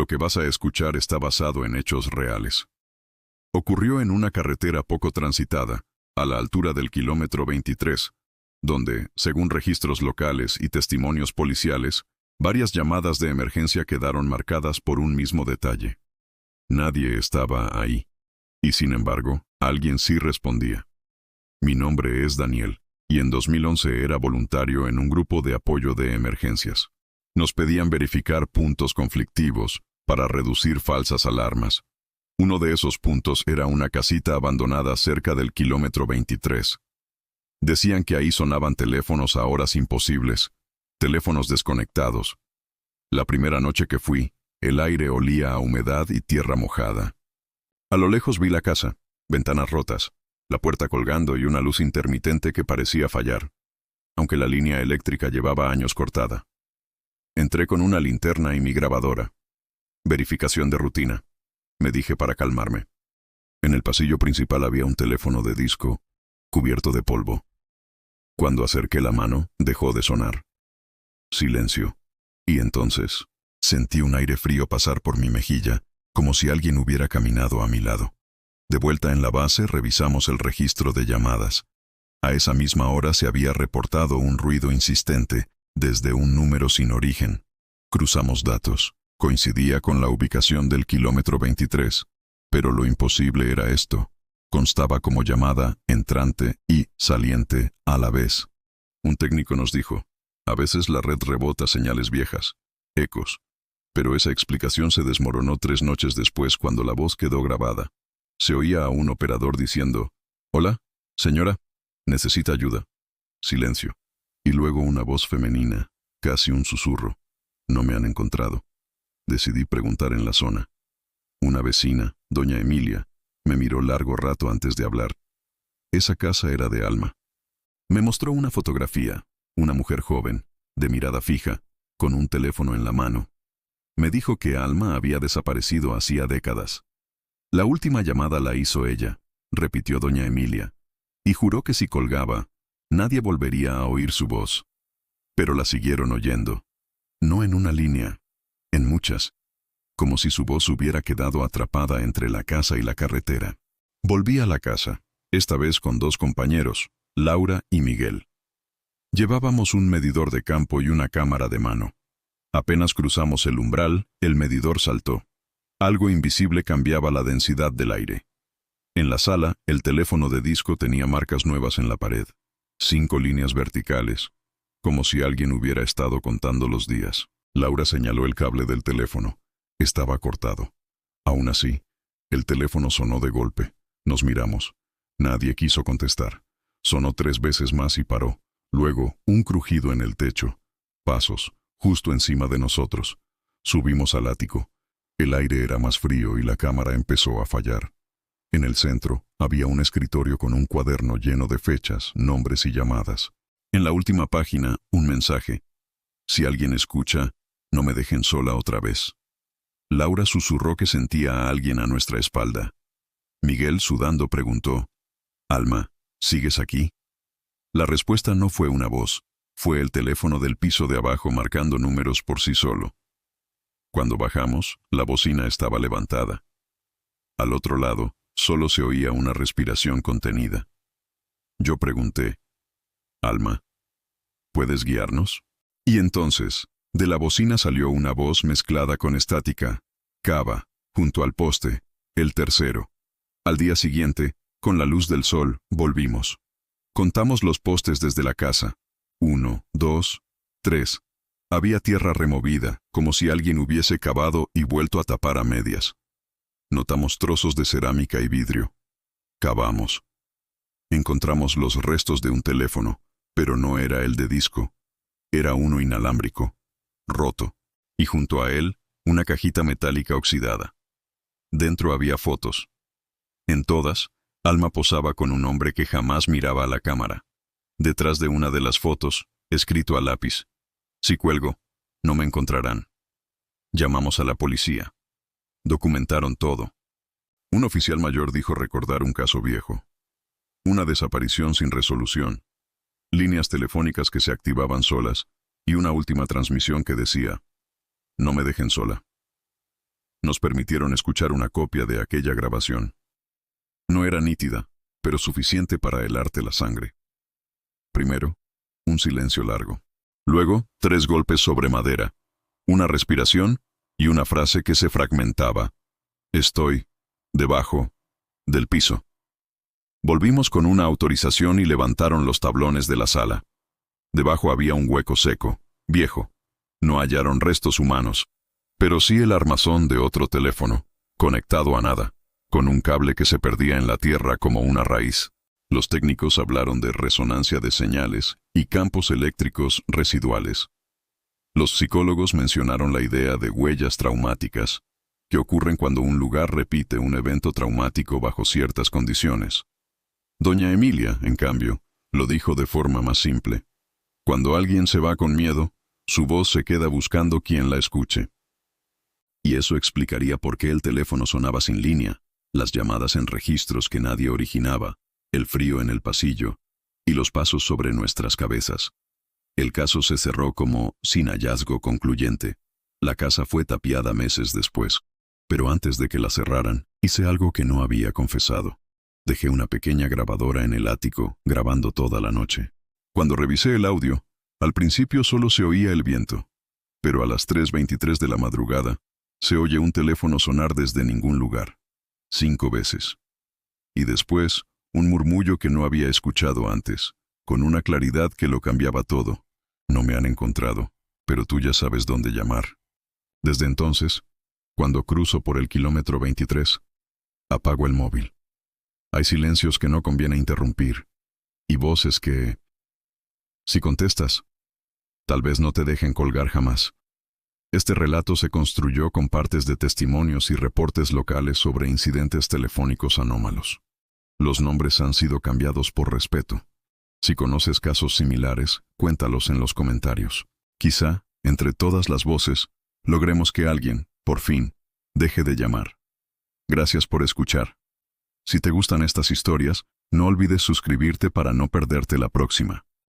Lo que vas a escuchar está basado en hechos reales. Ocurrió en una carretera poco transitada, a la altura del kilómetro 23, donde, según registros locales y testimonios policiales, varias llamadas de emergencia quedaron marcadas por un mismo detalle. Nadie estaba ahí. Y sin embargo, alguien sí respondía. Mi nombre es Daniel, y en 2011 era voluntario en un grupo de apoyo de emergencias. Nos pedían verificar puntos conflictivos para reducir falsas alarmas. Uno de esos puntos era una casita abandonada cerca del kilómetro 23. Decían que ahí sonaban teléfonos a horas imposibles, teléfonos desconectados. La primera noche que fui, el aire olía a humedad y tierra mojada. A lo lejos vi la casa, ventanas rotas, la puerta colgando y una luz intermitente que parecía fallar, aunque la línea eléctrica llevaba años cortada. Entré con una linterna y mi grabadora. Verificación de rutina, me dije para calmarme. En el pasillo principal había un teléfono de disco, cubierto de polvo. Cuando acerqué la mano, dejó de sonar. Silencio. Y entonces, sentí un aire frío pasar por mi mejilla, como si alguien hubiera caminado a mi lado. De vuelta en la base, revisamos el registro de llamadas. A esa misma hora se había reportado un ruido insistente, desde un número sin origen. Cruzamos datos. Coincidía con la ubicación del kilómetro 23. Pero lo imposible era esto. Constaba como llamada, entrante y saliente a la vez. Un técnico nos dijo, a veces la red rebota señales viejas, ecos. Pero esa explicación se desmoronó 3 noches después cuando la voz quedó grabada. Se oía a un operador diciendo, «Hola, señora, necesita ayuda». Silencio. Y luego una voz femenina, casi un susurro. «No me han encontrado». Decidí preguntar en la zona. Una vecina, doña Emilia, me miró largo rato antes de hablar. Esa casa era de Alma. Me mostró una fotografía, una mujer joven, de mirada fija, con un teléfono en la mano. Me dijo que Alma había desaparecido hacía décadas. La última llamada la hizo ella, repitió doña Emilia, y juró que si colgaba, nadie volvería a oír su voz. Pero la siguieron oyendo. No en una línea, en muchas. Como si su voz hubiera quedado atrapada entre la casa y la carretera. Volví a la casa, esta vez con 2 compañeros, Laura y Miguel. Llevábamos un medidor de campo y una cámara de mano. Apenas cruzamos el umbral, el medidor saltó. Algo invisible cambiaba la densidad del aire. En la sala, el teléfono de disco tenía marcas nuevas en la pared. 5 líneas verticales, como si alguien hubiera estado contando los días. Laura señaló el cable del teléfono. Estaba cortado. Aún así, el teléfono sonó de golpe. Nos miramos. Nadie quiso contestar. Sonó 3 veces más y paró. Luego, un crujido en el techo. Pasos, justo encima de nosotros. Subimos al ático. El aire era más frío y la cámara empezó a fallar. En el centro, había un escritorio con un cuaderno lleno de fechas, nombres y llamadas. En la última página, un mensaje. Si alguien escucha, no me dejen sola otra vez. Laura susurró que sentía a alguien a nuestra espalda. Miguel, sudando, preguntó, «Alma, ¿sigues aquí?» La respuesta no fue una voz, fue el teléfono del piso de abajo marcando números por sí solo. Cuando bajamos, la bocina estaba levantada. Al otro lado, solo se oía una respiración contenida. Yo pregunté, «Alma, ¿puedes guiarnos?» Y entonces, de la bocina salió una voz mezclada con estática. Cava, junto al poste, el tercero. Al día siguiente, con la luz del sol, volvimos. Contamos los postes desde la casa. 1, 2, 3. Había tierra removida, como si alguien hubiese cavado y vuelto a tapar a medias. Notamos trozos de cerámica y vidrio. Cavamos. Encontramos los restos de un teléfono, pero no era el de disco. Era uno inalámbrico, roto, y junto a él, una cajita metálica oxidada. Dentro había fotos. En todas, Alma posaba con un hombre que jamás miraba a la cámara. Detrás de una de las fotos, escrito a lápiz, «Si cuelgo, no me encontrarán». Llamamos a la policía. Documentaron todo. Un oficial mayor dijo recordar un caso viejo. Una desaparición sin resolución. Líneas telefónicas que se activaban solas, y una última transmisión que decía, «No me dejen sola». Nos permitieron escuchar una copia de aquella grabación. No era nítida, pero suficiente para helarte la sangre. Primero, un silencio largo. Luego, 3 golpes sobre madera, una respiración y una frase que se fragmentaba. Estoy debajo del piso. Volvimos con una autorización y levantaron los tablones de la sala. Debajo había un hueco seco, viejo. No hallaron restos humanos, pero sí el armazón de otro teléfono, conectado a nada, con un cable que se perdía en la tierra como una raíz. Los técnicos hablaron de resonancia de señales y campos eléctricos residuales. Los psicólogos mencionaron la idea de huellas traumáticas, que ocurren cuando un lugar repite un evento traumático bajo ciertas condiciones. Doña Emilia, en cambio, lo dijo de forma más simple. Cuando alguien se va con miedo, su voz se queda buscando quien la escuche. Y eso explicaría por qué el teléfono sonaba sin línea, las llamadas en registros que nadie originaba, el frío en el pasillo y los pasos sobre nuestras cabezas. El caso se cerró como sin hallazgo concluyente. La casa fue tapiada meses después, pero antes de que la cerraran, hice algo que no había confesado. Dejé una pequeña grabadora en el ático, grabando toda la noche. Cuando revisé el audio, al principio solo se oía el viento, pero a las 3:23 de la madrugada, se oye un teléfono sonar desde ningún lugar, 5 veces. Y después, un murmullo que no había escuchado antes, con una claridad que lo cambiaba todo. No me han encontrado, pero tú ya sabes dónde llamar. Desde entonces, cuando cruzo por el kilómetro 23, apago el móvil. Hay silencios que no conviene interrumpir, y voces que, si contestas, tal vez no te dejen colgar jamás. Este relato se construyó con partes de testimonios y reportes locales sobre incidentes telefónicos anómalos. Los nombres han sido cambiados por respeto. Si conoces casos similares, cuéntalos en los comentarios. Quizá, entre todas las voces, logremos que alguien, por fin, deje de llamar. Gracias por escuchar. Si te gustan estas historias, no olvides suscribirte para no perderte la próxima.